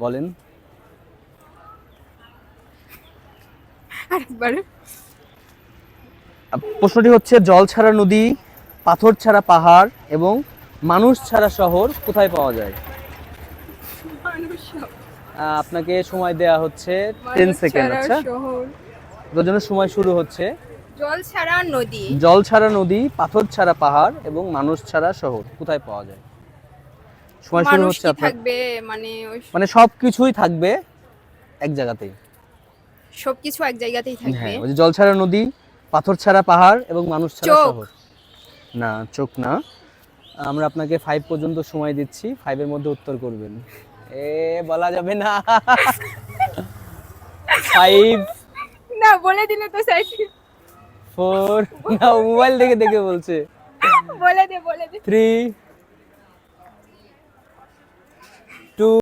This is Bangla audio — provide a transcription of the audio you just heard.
বলেন। আরেকবার। প্রশ্নটি হচ্ছে জল ছাড়া নদী, পাথর ছাড়া পাহাড় এবং মানুষ ছাড়া শহর কোথায় পাওয়া যায়? মানুষ। আপনাকে সময় দেয়া হচ্ছে 10 মানুষ সেকেন্ড। ছাড়া আচ্ছা, শহর। তোর জন্য সময় শুরু হচ্ছে। জল ছাড়া নদী। জল ছাড়া নদী, পাথর ছাড়া পাহাড় এবং মানুষ ছাড়া শহর কোথায় পাওয়া যায়? সময় শুরু মানুষ হচ্ছে কি আপনার। থাকবে? মানে ওই মানে সবকিছুই থাকবে এক জায়গাতেই। সবকিছু এক জায়গাতেই থাকবে। হ্যাঁ, ওই যে জল ছাড়া নদী, পাথর ছাড়া পাহাড় এবং মানুষ ছাড়া চোখ। শহর। না, চোখ না। আমরা আপনাকে 5 পর্যন্ত সময় দিচ্ছি, 5 এর মধ্যে উত্তর করবেন। বলা যাবে না। 5, না, বলে দিলে তো স্যার। 4, না মোবাইল দেখে দেখে বলছে। বলে দে, বলে দে। 3,